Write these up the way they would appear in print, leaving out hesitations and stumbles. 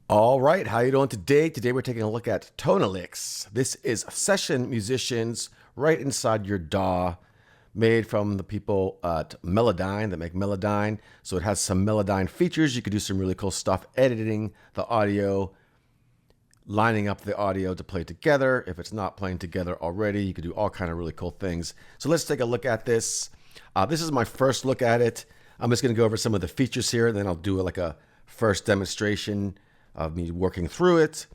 All right, how you doing today? Today we're taking a look at Tonalics. This is session musicians right inside your DAW, made from the people at Melodyne that make Melodyne. So it has some Melodyne features. You can do some really cool stuff, editing the audio, lining up the audio to play together. If it's not playing together already, you can do all kind of really cool things. So let's take a look at this. This is my first look at it. I'm just going to go over some of the features here, then I'll do like a first demonstration of me working through it.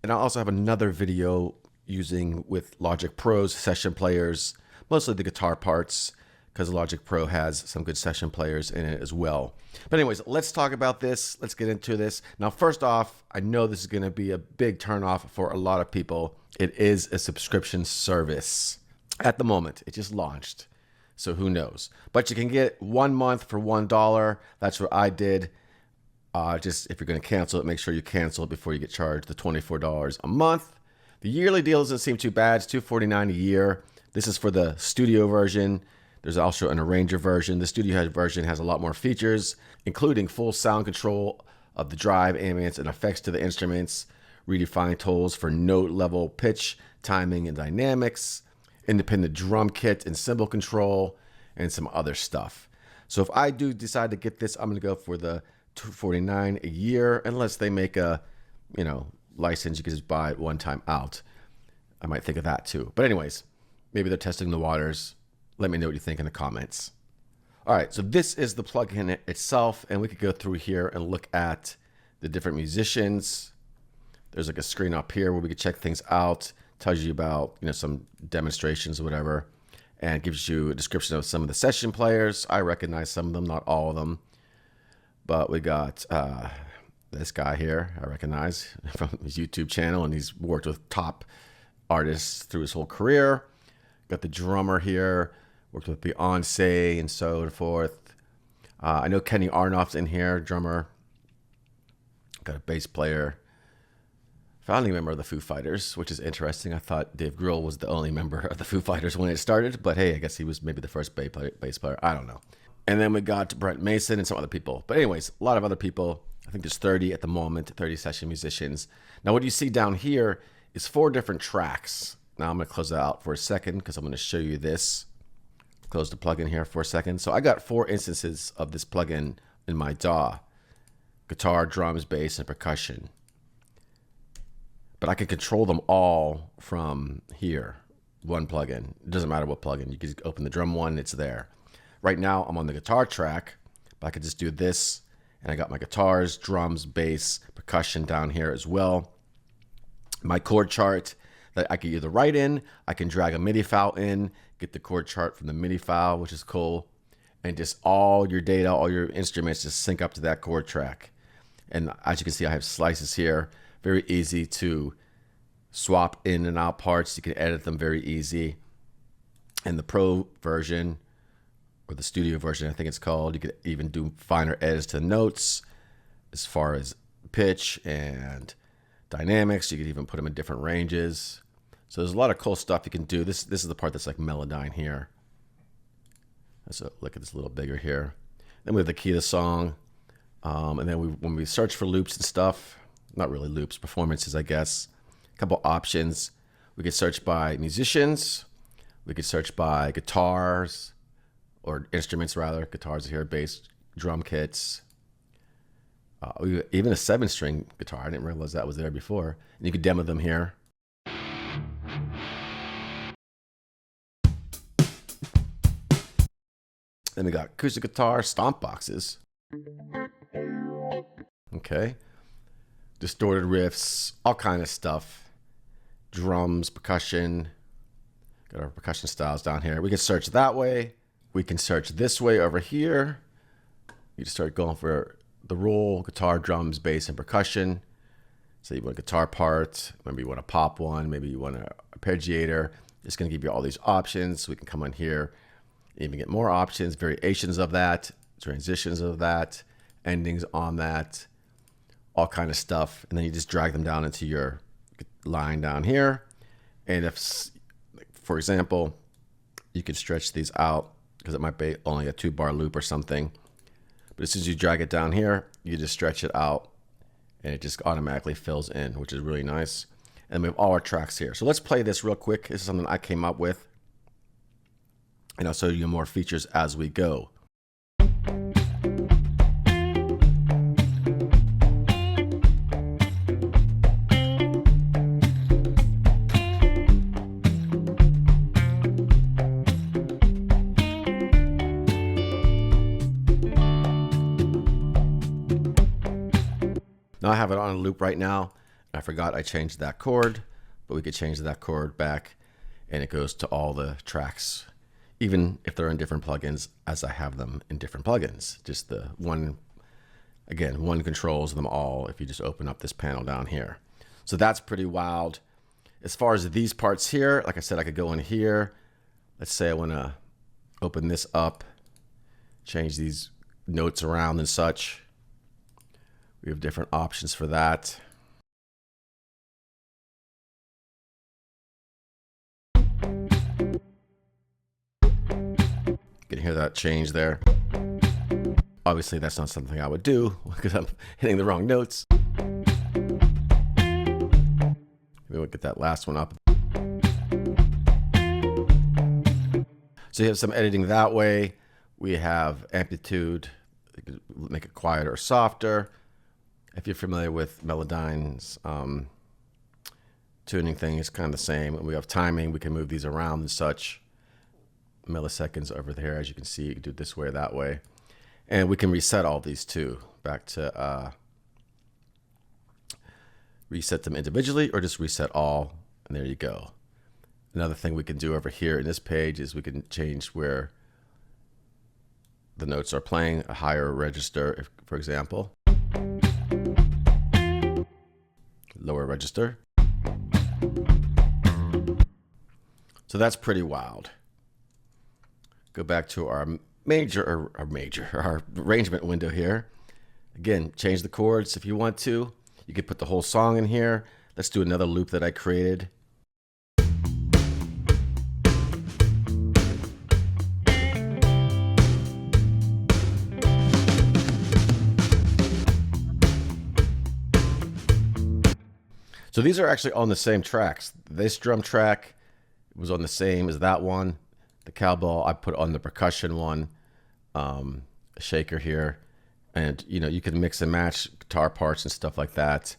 And I also have another video using with Logic Pro's session players, mostly the guitar parts, because Logic Pro has some good session players in it as well. But anyways, let's talk about this. Let's get into this. Now, first off, I know this is going to be a big turnoff for a lot of people. It is a subscription service at the moment. It just launched, so who knows? But you can get 1 month for $1. That's what I did. Just if you're going to cancel it, make sure you cancel it before you get charged the $24 a month. The yearly deal doesn't seem too bad. It's $249 a year. This is for the studio version. There's also an arranger version. The studio version has a lot more features, including full sound control of the drive, ambience, and effects to the instruments, redefined tools for note level, pitch, timing, and dynamics, independent drum kit and cymbal control, and some other stuff. So if I do decide to get this, I'm going to go for the $249 a year, unless they make a, license you can just buy it one time out. I might think of that too. But anyways, maybe they're testing the waters. Let me know what you think in the comments. All right, so this is the plugin itself, and we could go through here and look at the different musicians. There's like a screen up here where we could check things out. Tells you about some demonstrations or whatever, and gives you a description of some of the session players. I recognize some of them, not all of them. But we got this guy here, I recognize from his YouTube channel, and he's worked with top artists through his whole career. Got the drummer here, worked with Beyonce and so forth. I know Kenny Arnoff's in here, drummer. Got a bass player. Founding member of the Foo Fighters, which is interesting. I thought Dave Grohl was the only member of the Foo Fighters when it started, but hey, I guess he was maybe the first bass player. I don't know. And then we got Brent Mason and some other people. But anyways, a lot of other people. I think there's 30 at the moment, 30 session musicians. Now what you see down here is 4 different tracks. Now I'm going to close that out for a second because I'm going to show you this. Close the plugin here for a second. So I got 4 instances of this plugin in my DAW. Guitar, drums, bass, and percussion. But I can control them all from here. One plugin. It doesn't matter what plugin. You can just open the drum one, it's there. Right now I'm on the guitar track, but I could just do this, and I got my guitars, drums, bass, percussion down here as well. My chord chart that I can either write in, I can drag a MIDI file in, get the chord chart from the MIDI file, which is cool, and just all your data, all your instruments just sync up to that chord track. And as you can see, I have slices here, very easy to swap in and out parts. You can edit them very easy. And the Pro version, or the studio version, I think it's called, you could even do finer edits to notes as far as pitch and dynamics. You could even put them in different ranges. So there's a lot of cool stuff you can do. This is the part that's like Melodyne here. Let's look at this a little bigger here. Then we have the key of the song. And then when we search for loops and stuff, not really loops, performances, I guess, a couple options. We could search by musicians. We could search by guitars, or instruments rather. Guitars are here, bass, drum kits. Even a 7-string guitar. I didn't realize that was there before. And you could demo them here. Then we got acoustic guitar, stomp boxes. Okay. Distorted riffs, all kind of stuff. Drums, percussion. Got our percussion styles down here. We can search that way. We can search this way over here. You just start going for the roll, guitar, drums, bass, and percussion. So you want a guitar part, maybe you want a pop one, maybe you want an arpeggiator. It's going to give you all these options. We can come on here, even get more options, variations of that, transitions of that, endings on that, all kind of stuff. And then you just drag them down into your line down here. And if, for example, you could stretch these out because it might be only a 2-bar loop or something. But as soon as you drag it down here, you just stretch it out and it just automatically fills in, which is really nice. And we have all our tracks here. So let's play this real quick. This is something I came up with, and I'll show you more features as we go. Now I have it on a loop right now. I forgot I changed that chord, but we could change that chord back and it goes to all the tracks, even if they're in different plugins as I have them in different plugins. Just the one, again, one controls them all if you just open up this panel down here. So that's pretty wild. As far as these parts here, like I said, I could go in here. Let's say I want to open this up, change these notes around and such. We have different options for that. You can hear that change there. Obviously, that's not something I would do because I'm hitting the wrong notes. Maybe we'll get that last one up. So you have some editing that way. We have amplitude, you can make it quieter or softer. If you're familiar with Melodyne's tuning thing, it's kind of the same. And we have timing. We can move these around and such. Milliseconds over there, as you can see, you can do it this way or that way. And we can reset all these too, back to reset them individually or just reset all, and there you go. Another thing we can do over here in this page is we can change where the notes are playing, a higher register, if, for example. Lower register. So that's pretty wild. Go back to our our arrangement window here. Again, change the chords if you want to. You could put the whole song in here. Let's do another loop that I created. So these are actually on the same tracks. This drum track was on the same as that one. The cowbell I put on the percussion one, a shaker here. And you know, you can mix and match guitar parts and stuff like that.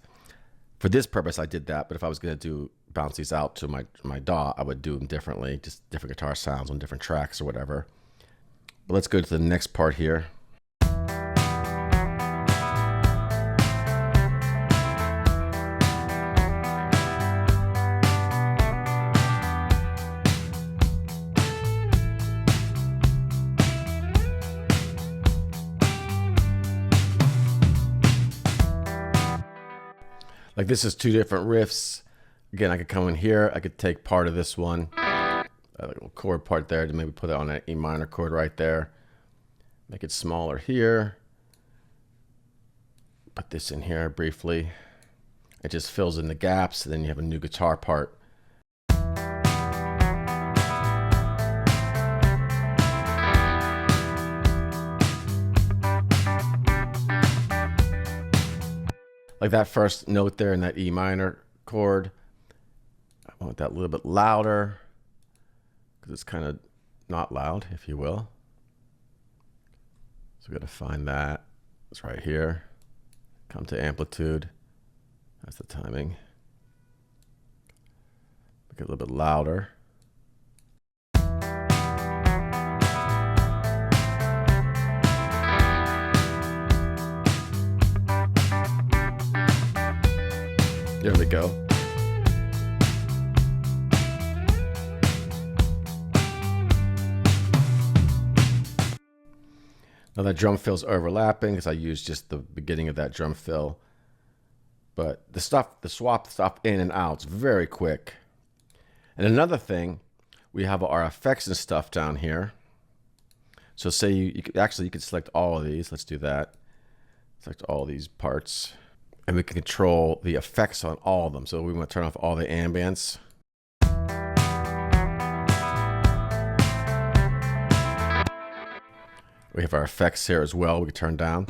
For this purpose, I did that. But if I was going to bounce these out to my DAW, I would do them differently, just different guitar sounds on different tracks or whatever. But let's go to the next part here. Like this is two different riffs. Again, I could come in here. I could take part of this one, a little chord part there, to maybe put it on an E minor chord right there. Make it smaller here. Put this in here briefly. It just fills in the gaps. And then you have a new guitar part. Like that first note there in that E minor chord, I want that a little bit louder because it's kind of not loud, if you will. So we got to find that. It's right here. Come to amplitude. That's the timing. Make it a little bit louder. There we go. Now that drum fill's overlapping because I used just the beginning of that drum fill. But the swap stuff in and out is very quick. And another thing, we have our effects and stuff down here. So say you could select all of these. Let's do that. Select all these parts. And we can control the effects on all of them. So we want to turn off all the ambience. We have our effects here as well. We can turn down.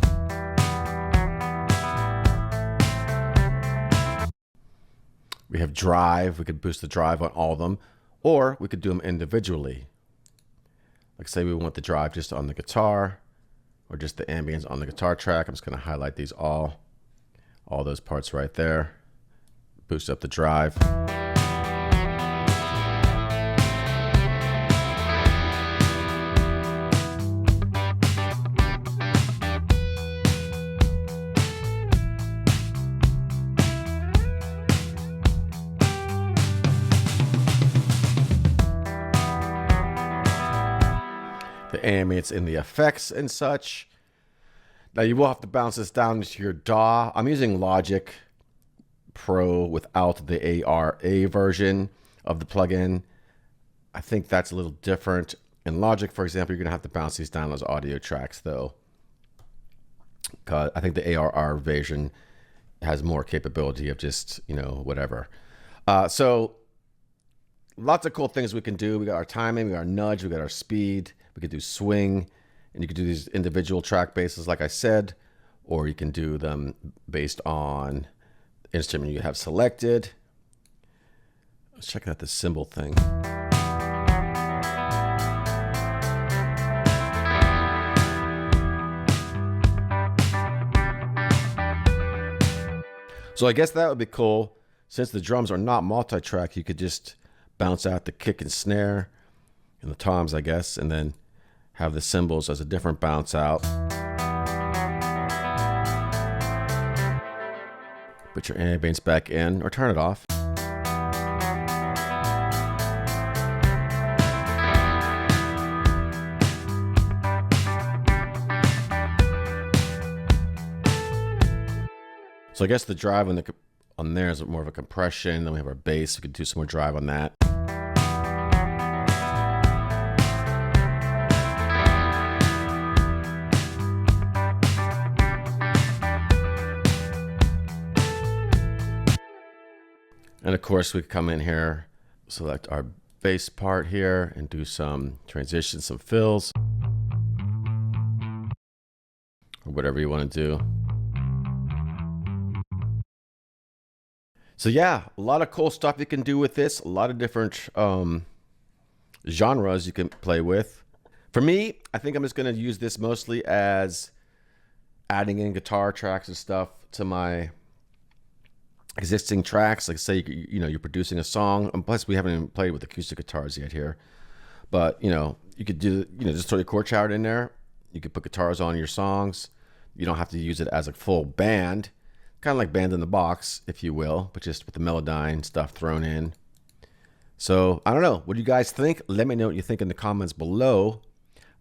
We have drive. We could boost the drive on all of them, or we could do them individually. Like say we want the drive just on the guitar, or just the ambience on the guitar track. I'm just going to highlight these all those parts right there. Boost up the drive. The ambience in the effects and such. Now you will have to bounce this down into your DAW. I'm using Logic Pro without the ARA version of the plugin. I think that's a little different. In Logic, for example, you're gonna have to bounce these down as audio tracks though. I think the ARR version has more capability of just, you know, whatever. So lots of cool things we can do. We got our timing, we got our nudge, we got our speed. We could do swing, and you could do these individual track bases, like I said, or you can do them based on the instrument you have selected. Let's check out the cymbal thing. So I guess that would be cool. Since the drums are not multi-track, you could just bounce out the kick and snare and the toms, I guess, and then have the cymbals as a different bounce out. Put your ambience back in or turn it off. So I guess the drive on there is more of a compression. Then we have our bass. We could do some more drive on that. And of course, we come in here, select our bass part here, and do some transitions, some fills, or whatever you want to do. So yeah, a lot of cool stuff you can do with this. A lot of different genres you can play with. For me, I think I'm just going to use this mostly as adding in guitar tracks and stuff to my existing tracks. Like say, you know, you're producing a song, and plus we haven't even played with acoustic guitars yet here, but you know, you could do, you know, just throw your chord chart in there. You could put guitars on your songs. You don't have to use it as a full band, kind of like Band in the Box, if you will, but just with the Melodyne stuff thrown in. So I don't know, what do you guys think? Let me know what you think in the comments below.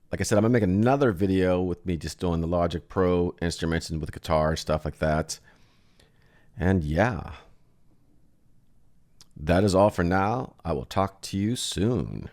Like I said, I'm gonna make another video with me just doing the Logic Pro instruments and with guitar, stuff like that. And yeah, that is all for now. I will talk to you soon.